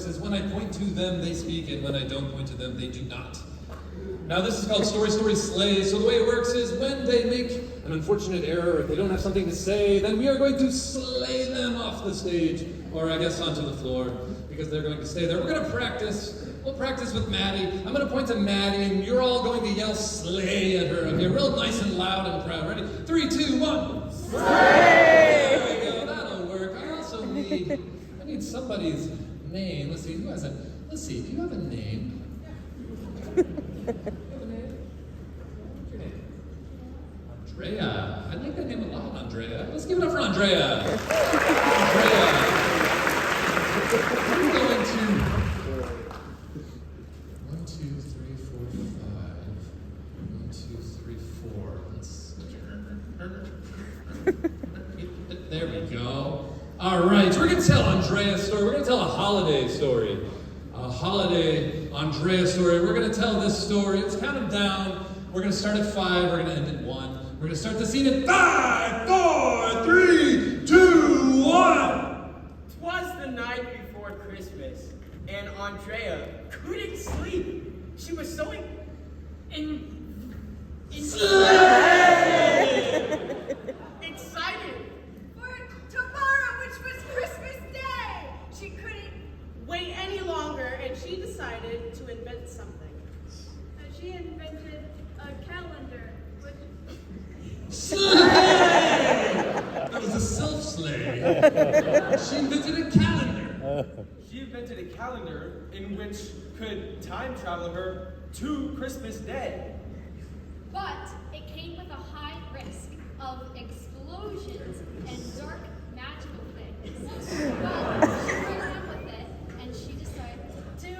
is when I point to them, they speak, and when I don't point to them, they do not. Now this is called story, story, slay. So the way it works is when they make an unfortunate error, or they don't have something to say, then we are going to slay them off the stage, or I guess onto the floor, because they're going to stay there. We're going to practice. We'll practice with Maddie. I'm going to point to Maddie, and you're all going to yell slay at her. Okay, real nice and loud and proud. Ready? 3, 2, 1. Slay! There we go. That'll work. I also need somebody's name. Let's see. Who has a? Let's see. Do you have a name? You have a name? What's your name? Andrea. I like that name a lot, Andrea. Let's give it up for Andrea. Andrea. I'm going to 1, 2, 3, 4, 5. 1, 2, 3, 4. Let's there we go. All right, so we're going to tell Andrea's story. We're going to tell a holiday story. A holiday Andrea story. We're going to tell this story. Let's count them down. We're going to start at 5. We're going to end at 1. We're going to start the scene at 5, 4, 3, 2, 1. 'Twas the night before Christmas, and Andrea couldn't sleep. She was so excited For tomorrow, which was Christmas Day! she couldn't wait any longer, and she decided to invent something. She invented a calendar, which Slay! That was a self-slay. She invented a calendar. She invented a calendar in which could time travel her to Christmas Day. But it came with a high risk of explosions and dark magical things. But she went on with it, and she decided to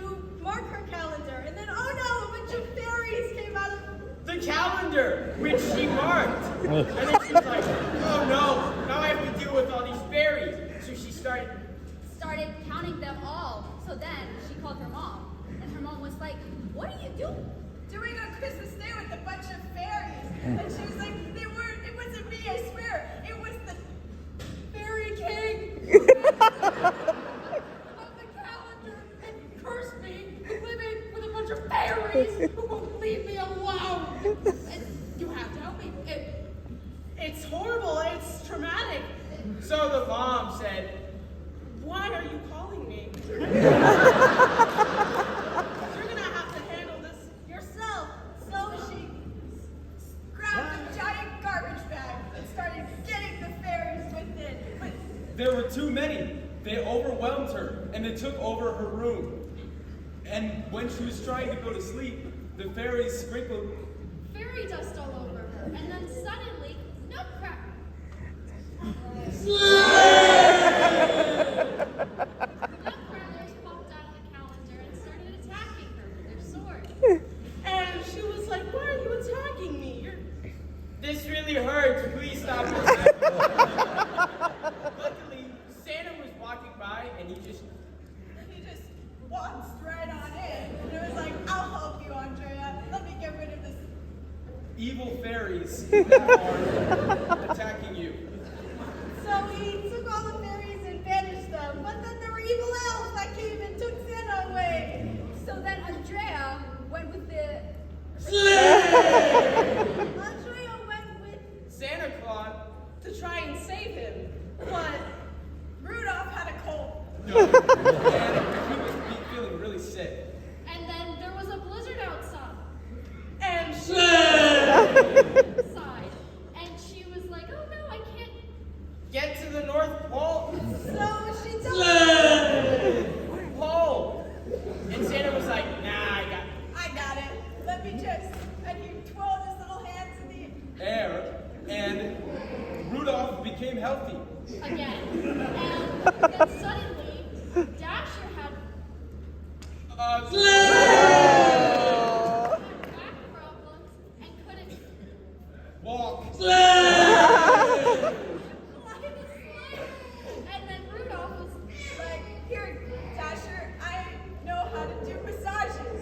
mark her calendar, and then oh no, a bunch of fairies came out of The calendar, which she marked. And then she's like, oh no, now I have to deal with all these fairies. So she started counting them all. So then she called her mom, and her mom was like, "What are you doing?" doing a Christmas Day with a bunch of fairies. And she was like, it wasn't me, I swear. It was the fairy king of the calendar and cursed me living with a bunch of fairies who won't leave me alone. And you have to help me. it's horrible, it's traumatic. So the mom said, why are you calling me? You're gonna have to handle this yourself. So she grabbed a giant garbage bag and started getting the fairies with it. But There were too many. They overwhelmed her, and they took over her room. And when she was trying to go to sleep, the fairies sprinkled Fairy dust all over her, and then suddenly, nutcracker. Nutcrackers popped out of the calendar and started attacking her with their swords. And she was like, why are you attacking me? This really hurts, please stop this. Luckily, Santa was walking by and he just walked right on in. And it was like, I'll help you, Andrea. Let me get rid of this. evil fairies are attacking you. So he took all the fairies and banished them. But then there were evil elves that came and took Santa away. So then Andrea went with the Andrea went with Santa Claus to try and save him. but Rudolph had a cold. And he was feeling really sick. And then there was a blizzard outside. And Outside. And she was like, oh no, I can't. get to the North Pole. So she told him, Pole. And Santa was like, nah, I got it. Let me just, and he twirled his little hands in the Air, and Rudolph became healthy. Again. And then suddenly, Dasher had back problems and couldn't Walk. And then Rudolph was like, here, Dasher, I know how to do massages.